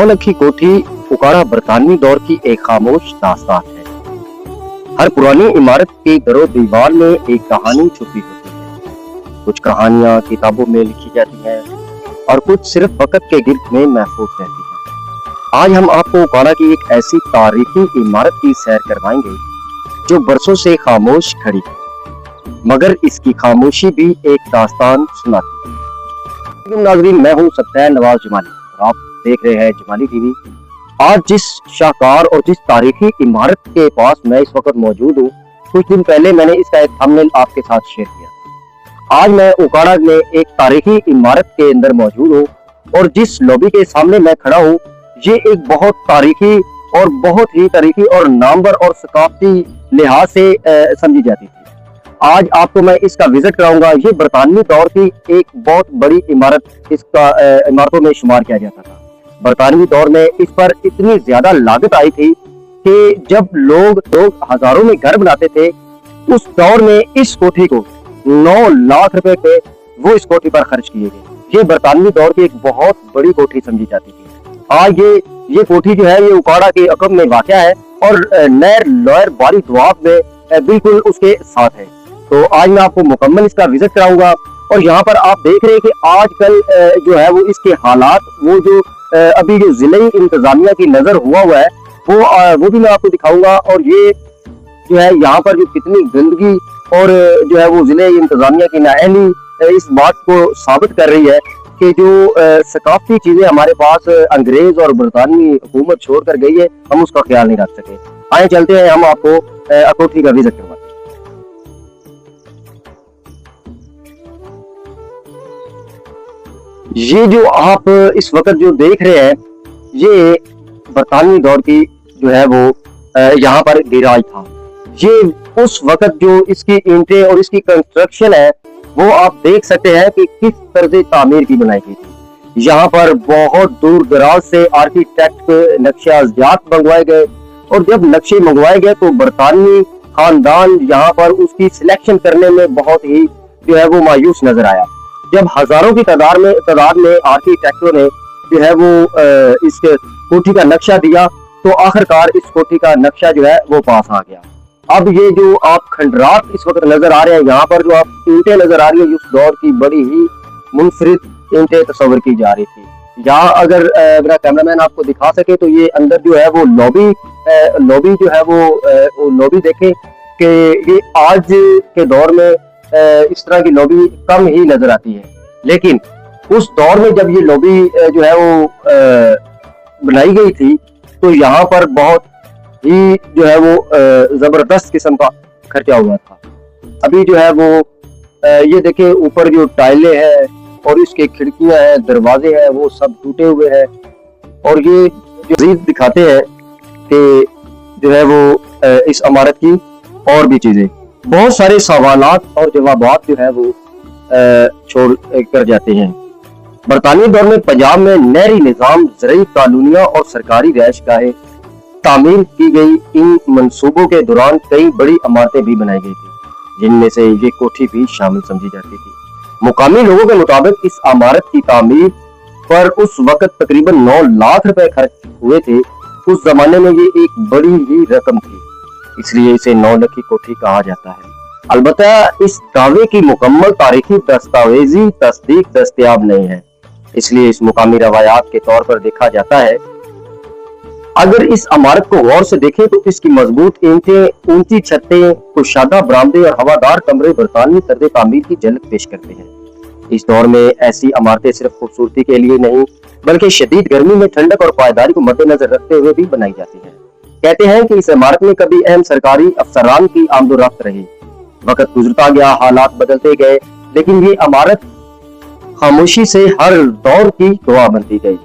नौलखी कोठी उकाड़ा बरतानवी दौर की एक खामोश दास्तान है। हर पुरानी इमारत के दरो दीवार में एक कहानी छुपी होती है। कुछ कहानियां किताबों में लिखी जाती हैं और कुछ सिर्फ वक्त के गिर्द में महफूज रहती हैं। आज हम आपको उकाड़ा की एक ऐसी तारीखी इमारत की सैर करवाएंगे जो बरसों से खामोश खड़ी है, मगर इसकी खामोशी भी एक दास्तान सुनाती है। नाज़रीन, मैं हूँ सत्तार नवाज जमाली और आप देख रहे हैं जमाली टीवी। आज जिस शाहकार और जिस तारीखी इमारत के पास मैं इस वक्त मौजूद हूँ, कुछ दिन पहले मैंने इसका एक थंबनेल आपके साथ शेयर किया था। आज मैं उकाड़ा में एक तारीखी इमारत के अंदर मौजूद हूँ और जिस लॉबी के सामने मैं खड़ा हूँ, ये एक बहुत तारीखी और बहुत ही तारीखी और नामवर और सकाफती लिहाज से समझी जाती थी। आज आपको मैं इसका विजिट कराऊंगा। ये बरतानवी दौर की एक बहुत बड़ी इमारत, इसका इमारतों में शुमार किया जाता था। बरतानवी दौर में इस पर इतनी ज्यादा लागत आई थी कि जब लोग हजारों में घर बनाते थे, उस दौर में इस कोठी को 9 लाख रुपए पे वो इस कोठी पर खर्च किए गए। ये बरतानवी दौर की एक बहुत बड़ी कोठी समझी जाती थी। आज ये कोठी जो है ये उकाड़ा के अकब में वाक़या है और नहर लोअर बारी दुआब में बिल्कुल उसके साथ है। तो आज मैं आपको मुकम्मल इसका विजिट कराऊंगा और यहाँ पर आप देख रहे हैं कि आजकल जो है वो इसके हालात, वो जो अभी जो जिले इंतजामिया की नजर हुआ है वो भी मैं आपको दिखाऊंगा। और ये जो है यहाँ पर जो कितनी गंदगी और जो है वो जिले इंतजामिया की नाअहली इस बात को साबित कर रही है कि जो सकाफती चीजें हमारे पास अंग्रेज और बरतानवी हुकूमत छोड़ कर गई है, हम उसका ख्याल नहीं रख सके। आए चलते हैं, हम आपको कोठी का विजिट करवाते हैं। ये जो आप इस वक्त जो देख रहे हैं, ये बरतानवी दौर की जो है वो यहाँ पर गिराज था। ये उस वक्त जो इसकी ईंटें और इसकी कंस्ट्रक्शन है वो आप देख सकते हैं कि किस तरह तामीर की बनाई गई थी। यहाँ पर बहुत दूर दराज से आर्किटेक्ट नक्शात मंगवाए गए और जब नक्शे मंगवाए गए तो बरतानवी खानदान यहाँ पर उसकी सिलेक्शन करने में बहुत ही जो है वो मायूस नजर आया। जब हजारों की तादाद में आर्किटेक्टों ने जो है वो इस कोठी का नक्शा दिया तो आखिरकार इस कोठी का नक्शा जो है वो पास आ गया। अब ये जो आप खंडरात इस वक्त नजर आ रहे हैं, यहाँ पर जो आप ईंटें नजर आ रही है, उस दौर की बड़ी ही मुनफरिद ईंटें तस्वर की जा रही थी। यहाँ अगर मेरा कैमरामैन आपको दिखा सके तो ये अंदर जो है वो लॉबी जो है वो लॉबी देखें कि ये आज के दौर में इस तरह की लॉबी कम ही नजर आती है, लेकिन उस दौर में जब ये लॉबी जो है वो बनाई गई थी तो यहाँ पर बहुत ही जो है वो जबरदस्त किस्म का खर्चा हुआ था। अभी जो है वो ये देखें, ऊपर जो टाइलें हैं और इसके खिड़कियां हैं, दरवाजे हैं, वो सब टूटे हुए हैं। और ये जो मज़ीद दिखाते हैं कि जो है वो इस इमारत की और भी चीजें, बहुत सारे सवालात और जवाबात जो है वो छोड़ कर जाते हैं। बरतानवी दौर में पंजाब में नहरी निज़ाम, ज़रई कॉलोनियां और सरकारी रिहाइशगाहें तामीर की गई। इन मंसूबों के दौरान कई बड़ी इमारतें भी बनाई गई थी, जिनमें से ये कोठी भी शामिल समझी जाती थी। मुकामी लोगों के मुताबिक इस इमारत की तामीर पर उस वक्त तकरीबन 9 लाख रुपए खर्च हुए थे। उस जमाने में ये एक बड़ी ही रकम थी, इसलिए इसे 9 लखी कोठी कहा जाता है। अलबत्ता इस दावे की मुकम्मल तारीखी दस्तावेजी तस्दीक दस्तयाब नहीं है, इसलिए इस मुकामी रवायात के तौर पर देखा जाता है। अगर इस इमारत को गौर से देखें तो इसकी मजबूत ईंटें, ऊंची छतें, कुशादा बरामदे और हवादार कमरे बरतानवी तर्ज तामीर की झलक पेश करते हैं। इस दौर में ऐसी इमारतें सिर्फ खूबसूरती के लिए नहीं बल्कि शदीद गर्मी में ठंडक और पायदारी को मद्देनजर रखते हुए भी बनाई जाती है। कहते हैं कि इस इमारत में कभी अहम सरकारी अफसरान की आमदोरफ्त रही। वक्त गुजरता गया, हालात बदलते गए, लेकिन ये इमारत खामोशी से हर दौर की गवाह बनती गई।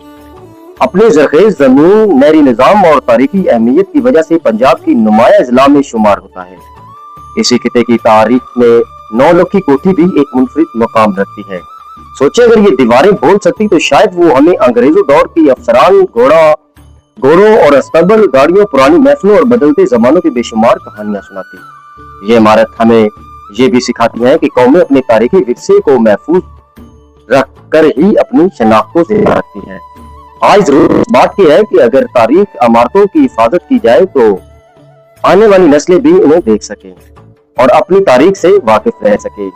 अपने ज़रख़ेज़ ज़मीन, नहरी निज़ाम और तारीखी अहमियत की वजह से पंजाब की नुमाया अजला में शुमार होता है। इसी खिते की तारीख में 9 लखी कोठी भी एक मुनफरिद मकाम रखती है। सोचे अगर ये दीवारें बोल सकती तो शायद वो हमें अंग्रेजों दौर की अफसरान, घोड़ों और अस्तबल गाड़ियों, पुरानी महफिलों और बदलते जमानों की बेशुमार कहानियां सुनाती। ये इमारत हमें ये भी सिखाती है कि कौमें अपने तारीखी विरसे को महफूज रख कर ही अपनी शनाख्तों से रखती है। آج ضرور اس بات کی ہے کہ اگر تاریخ عمارتوں کی حفاظت کی جائے تو آنے والی نسلیں بھی انہیں دیکھ سکیں اور اپنی تاریخ سے واقف رہ سکیں.